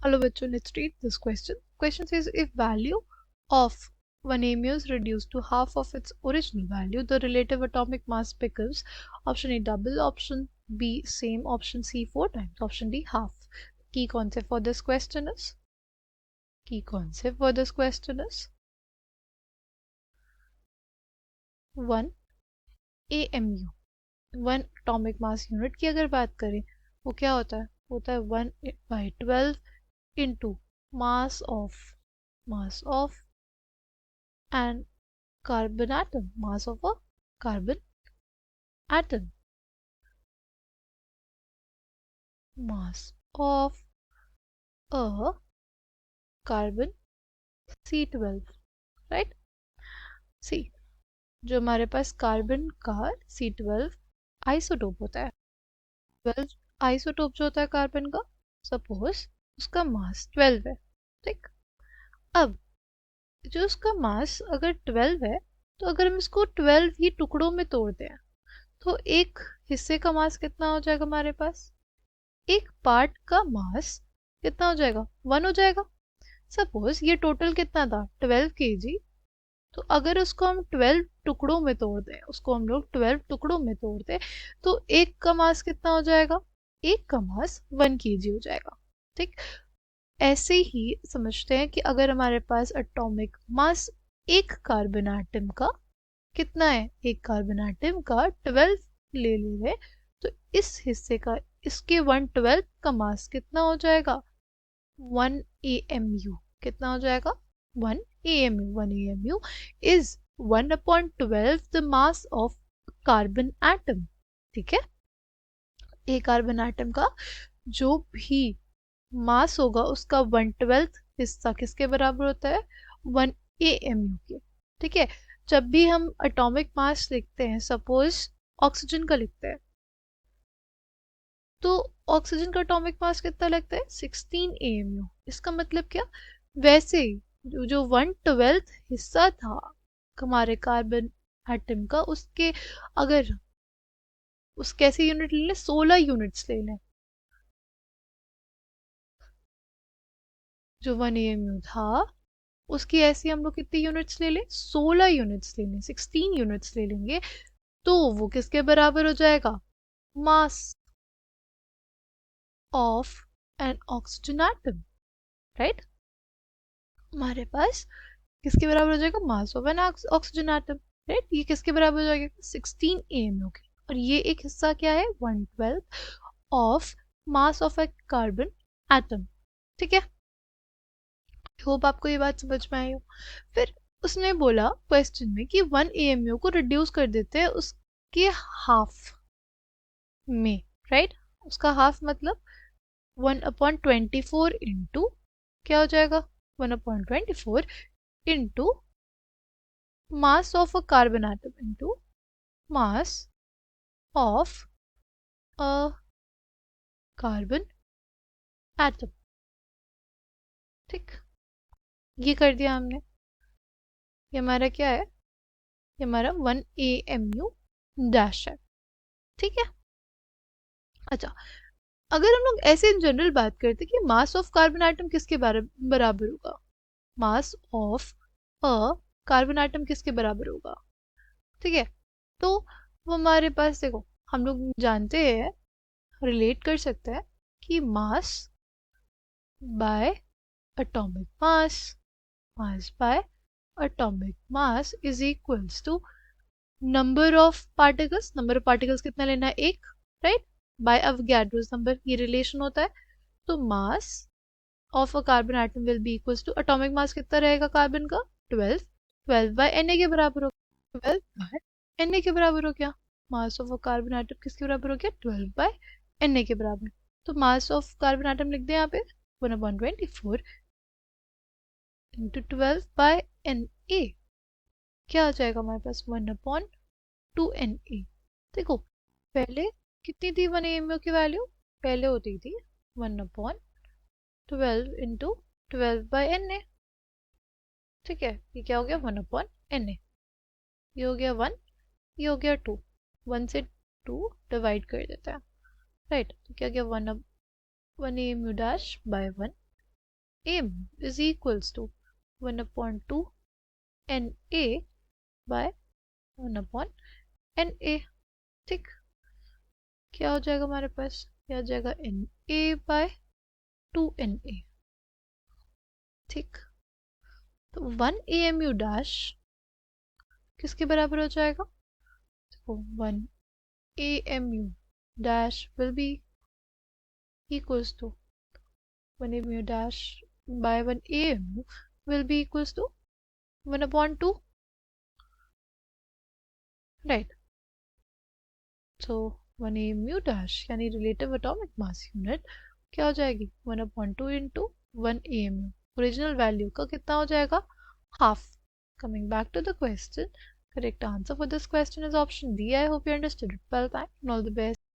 Hello bachcho, let's read this question. Question says if value of one AMU is reduced to half of its original value, the relative atomic mass becomes option A double, option B same, option C 4 times, option D half. Key concept for this question is 1 AMU, 1 atomic mass unit की अगर बात करें वो क्या होता है 1/12 into mass of an carbon atom, mass of a carbon atom, mass of a carbon C12, right. C, जो हमारे पास कार्बन का C12 आइसोटोप होता है, 12 आइसोटोप जो होता है कार्बन का, सपोज उसका मास 12 है, ठीक. अब जो उसका मास अगर 12 है तो अगर हम इसको 12 ही टुकड़ों में तोड़ते हैं तो एक हिस्से का मास कितना हो जाएगा हमारे पास, एक पार्ट का मास कितना हो जाएगा 1 हो जाएगा. सपोज ये टोटल कितना था 12 kg, तो अगर उसको हम 12 टुकड़ों में तोड़ दें, उसको हम लोग 12 टुकड़ों में तोड़ दें तो एक का मास कितना हो जाएगा, एक का मास 1 kg हो जाएगा, ठीक. ऐसे ही समझते हैं कि अगर हमारे पास एटॉमिक मास एक कार्बन एटम का कितना है, एक कार्बन एटम का 12 ले रहे तो इस हिस्से का इसके 1/12 का मास कितना हो जाएगा 1 AMU. कितना हो जाएगा 1 AMU. 1 AMU is 1/12 the mass of carbon atom. ठीक है, एक कार्बन एटम का जो भी मास होगा उसका 1/12 हिस्सा किसके बराबर होता है 1 AMU के. ठीक है, जब भी हम एटॉमिक मास लिखते हैं, सपोज ऑक्सीजन का लिखते हैं, तो ऑक्सीजन का एटॉमिक मास कितना लगता है 16 AMU. इसका मतलब क्या, वैसे जो 1/12 हिस्सा था हमारे कार्बन एटम का, उसके अगर उस कैसे यूनिट ले लें 16 यूनिट्स ले लें, जो 1 AMU था उसकी ऐसी हम लोग कितनी यूनिट्स ले लें 16 यूनिट्स ले लें, 16 यूनिट्स ले लेंगे तो वो किसके बराबर हो जाएगा, mass of N oxygen atom, right. हमारे पास किसके बराबर हो जाएगा, mass of N oxygen atom, right. ये किसके बराबर हो जाएगा 16 AMU के, और ये एक हिस्सा क्या है 1/12 of mass of A carbon atom. ठीक है, होप आपको ये बात समझ में आई हो. फिर उसने बोला क्वेश्चन में कि 1 AMU को रिड्यूस कर देते हैं उसके हाफ में, राइट. उसका हाफ मतलब 1/24 इंटू क्या हो जाएगा 1/24 into mass of a carbon atom into mass of a carbon atom. ठीक, ये कर दिया हमने. ये हमारा क्या है, ये हमारा 1 AMU डैश है. ठीक है, अच्छा, अगर हम लोग ऐसे इन जनरल बात करते कि मास ऑफ कार्बन एटम किसके बराबर होगा, मास ऑफ अ कार्बन एटम किसके बराबर होगा, ठीक है, तो वो हमारे पास देखो हम लोग जानते हैं, रिलेट कर सकते हैं कि mass by atomic mass, mass by atomic mass is equals to number of particles. Number of particles कितना लेना है, एक, राइट, बाय अवोगाड्रोस नंबर, ये रिलेशन होता है. तो mass of a carbon atom will be equals to atomic mass कितना रहेगा कार्बन का 12, 12 बाय Na के बराबर हो गया, 12 बाय Na के बराबर हो गया. मास ऑफ अ कार्बन एटम किसके बराबर हो गया 12 बाय Na के बराबर. तो मास ऑफ कार्बन एटम लिख दें यहाँ पे 1/24 इंटू 12 बाय Na, क्या आ जाएगा हमारे पास 1/2Na. देखो पहले कितनी थी 1 AMU की वैल्यू, पहले होती थी 1/12 इंटू 12 बाय Na. ठीक है, ये क्या हो गया 1/Na, ये हो गया 1, ये हो गया 2, 1 से 2 डिवाइड कर देता है, राइट. तो क्या गया 1 AMU dash by 1 m is equals to 1 upon 2 na by 1 upon na. ठीक, क्या हो जाएगा हमारे पास, क्या हो जाएगा na by 2na. ठीक, तो 1 amu डैश किसके बराबर हो जाएगा, तो 1 amu dash will be equals to 1 amu dash by 1 amu will be equals to 1 upon 2, right? So 1 amu dash यानी relative atomic mass unit क्या हो जाएगी 1 upon 2 into 1 amu. Original value का कितना हो जाएगा, half. Coming back to the question, correct answer for this question is option B. I hope you understood it well. Bye and all the best.